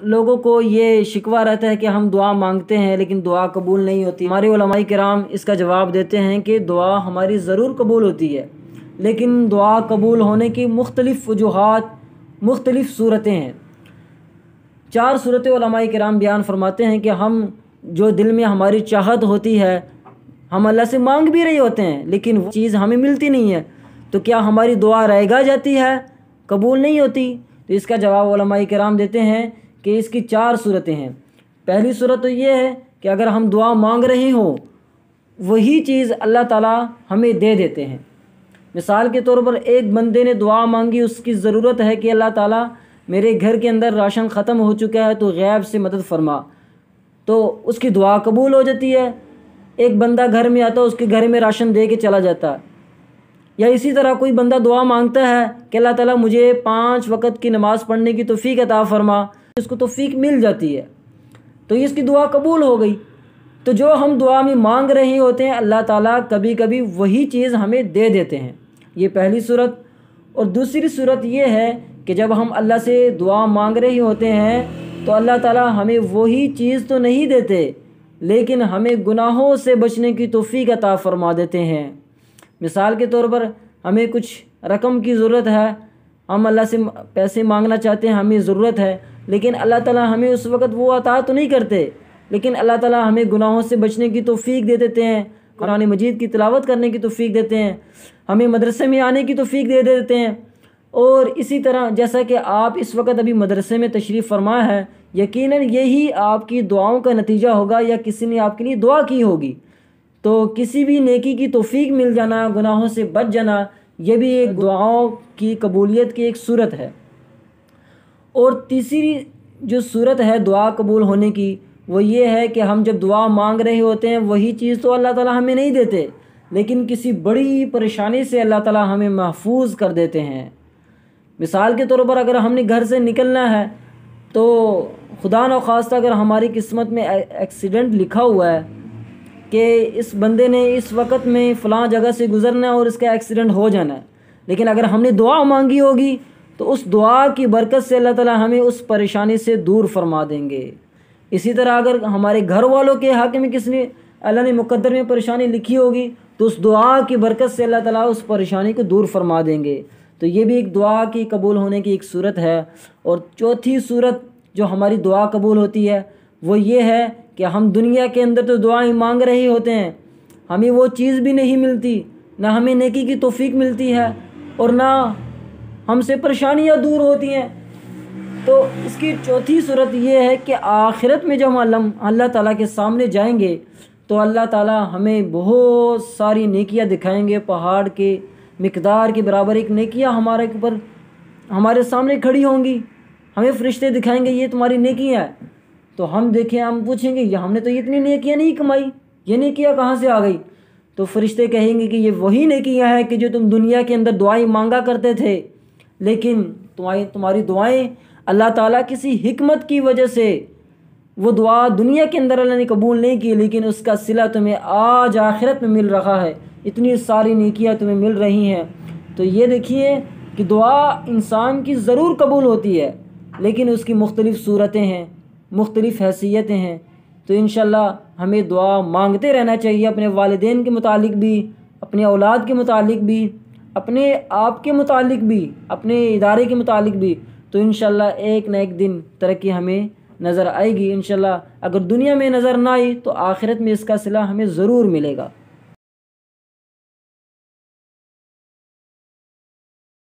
لوگوں کو یہ شکوہ رہتا ہے کہ ہم دعا مانگتے ہیں لیکن دعا قبول نہیں ہوتی۔ ہمارے علماء کرام اس کا جواب دیتے ہیں کہ دعا ہماری ضرور قبول ہوتی ہے، لیکن دعا قبول ہونے کی مختلف وجوہات، مختلف صورتیں ہیں۔ 4 صورتیں علماء کرام بیان فرماتے ہیں کہ ہم جو دل میں ہماری چاہت ہوتی ہے، ہم اللہ سے مانگ بھی رہے ہوتے ہیں لیکن وہ چیز ہمیں ملتی نہیں ہے، تو کیا ہماری دعا رہ گا جاتی ہے، قبول نہیں ہوتی؟ تو اس کا جواب علماء کرام دیتے ہیں کہ اس کی 4 صورتیں ہیں۔ پہلی صورت تو یہ ہے کہ اگر ہم دعا مانگ رہے ہوں وہی چیز اللہ تعالیٰ ہمیں دے دیتے ہیں۔ مثال کے طور پر ایک بندے نے دعا مانگی، اس کی ضرورت ہے کہ اللہ تعالیٰ میرے گھر کے اندر راشن ختم ہو چکا ہے تو غیب سے مدد فرما، تو اس کی دعا قبول ہو جاتی ہے۔ ایک بندہ گھر میں آتا ہے، اس کے گھر میں راشن دے کے چلا جاتا ہے۔ یا اسی طرح کوئی بندہ دعا مانگتا ہے کہ اللہ تعالیٰ مجھے 5 وقت کی نماز پڑھنے کی توفیق عطا فرما، اس کو توفیق مل جاتی ہے، تو اس کی دعا قبول ہو گئی۔ تو جو ہم دعا میں مانگ رہے ہوتے ہیں اللہ تعالیٰ کبھی کبھی وہی چیز ہمیں دے دیتے ہیں، یہ پہلی صورت۔ اور دوسری صورت یہ ہے کہ جب ہم اللہ سے دعا مانگ رہے ہوتے ہیں تو اللہ تعالیٰ ہمیں وہی چیز تو نہیں دیتے لیکن ہمیں گناہوں سے بچنے کی توفیق عطا فرما دیتے ہیں۔ مثال کے طور پر ہمیں کچھ رقم کی ضرورت ہے، ہم اللہ سے پیسے مانگنا چاہتے ہیں، ہمیں ضرورت ہے، لیکن اللہ تعالیٰ ہمیں اس وقت وہ عطا تو نہیں کرتے، لیکن اللہ تعالیٰ ہمیں گناہوں سے بچنے کی توفیق دے دیتے ہیں، قرآن مجید کی تلاوت کرنے کی توفیق دیتے ہیں، ہمیں مدرسے میں آنے کی توفیق دے دیتے ہیں۔ اور اسی طرح جیسا کہ آپ اس وقت ابھی مدرسے میں تشریف فرما ہے، یقیناً یہی آپ کی دعاؤں کا نتیجہ ہوگا یا کسی نے آپ کے لیے دعا کی ہوگی، تو کسی بھی نیکی کی توفیق مل جانا، گناہوں سے بچ جانا، یہ بھی ایک دعاؤں کی قبولیت کی ایک صورت ہے۔ اور تیسری جو صورت ہے دعا قبول ہونے کی وہ یہ ہے کہ ہم جب دعا مانگ رہے ہوتے ہیں وہی چیز تو اللہ تعالیٰ ہمیں نہیں دیتے لیکن کسی بڑی پریشانی سے اللہ تعالیٰ ہمیں محفوظ کر دیتے ہیں۔ مثال کے طور پر اگر ہم نے گھر سے نکلنا ہے تو خدا نخواستہ اگر ہماری قسمت میں ایکسیڈنٹ لکھا ہوا ہے کہ اس بندے نے اس وقت میں فلاں جگہ سے گزرنا ہے اور اس کا ایکسیڈنٹ ہو جانا ہے، لیکن اگر ہم نے دعا مانگی ہوگی تو اس دعا کی برکت سے اللہ تعالیٰ ہمیں اس پریشانی سے دور فرما دیں گے۔ اسی طرح اگر ہمارے گھر والوں کے حق میں کس نے اللہ نے مقدر میں پریشانی لکھی ہوگی تو اس دعا کی برکت سے اللہ تعالیٰ اس پریشانی کو دور فرما دیں گے، تو یہ بھی ایک دعا کی قبول ہونے کی ایک صورت ہے۔ اور چوتھی صورت جو ہماری دعا قبول ہوتی ہے وہ یہ ہے کہ ہم دنیا کے اندر تو دعائیں مانگ رہے ہوتے ہیں، ہمیں وہ چیز بھی نہیں ملتی، نہ ہمیں نیکی کی توفیق ملتی ہے اور نہ ہم سے پریشانیاں دور ہوتی ہیں، تو اس کی چوتھی صورت یہ ہے کہ آخرت میں جب ہم اللہ تعالیٰ کے سامنے جائیں گے تو اللہ تعالیٰ ہمیں بہت ساری نیکیاں دکھائیں گے، پہاڑ کے مقدار کے برابر ایک نیکیاں ہمارے سامنے کھڑی ہوں گی، ہمیں فرشتے دکھائیں گے یہ تمہاری نیکیاں ہیں، تو ہم دیکھیں، ہم پوچھیں گے یہ ہم نے تو اتنی نیکیاں نہیں کمائی، یہ نیکیاں کہاں سے آ گئی؟ تو فرشتے کہیں گے کہ یہ وہی نیکیاں ہیں کہ جو تم دنیا کے اندر دعائیں مانگا کرتے تھے، لیکن تمہاری دعائیں اللہ تعالیٰ کسی حکمت کی وجہ سے وہ دعا دنیا کے اندر اللہ نے قبول نہیں کی، لیکن اس کا صلہ تمہیں آج آخرت میں مل رہا ہے، اتنی ساری نیکیاں تمہیں مل رہی ہیں۔ تو یہ دیکھیے کہ دعا انسان کی ضرور قبول ہوتی ہے لیکن اس کی مختلف صورتیں ہیں، مختلف حیثیتیں ہیں، تو انشاءاللہ ہمیں دعا مانگتے رہنا چاہیے، اپنے والدین کے متعلق بھی، اپنے اولاد کے متعلق بھی، اپنے آپ کے متعلق بھی، اپنے ادارے کے متعلق بھی، تو انشاءاللہ ایک نہ ایک دن ترقی ہمیں نظر آئے گی انشاءاللہ۔ اگر دنیا میں نظر نہ آئی تو آخرت میں اس کا صلہ ہمیں ضرور ملے گا۔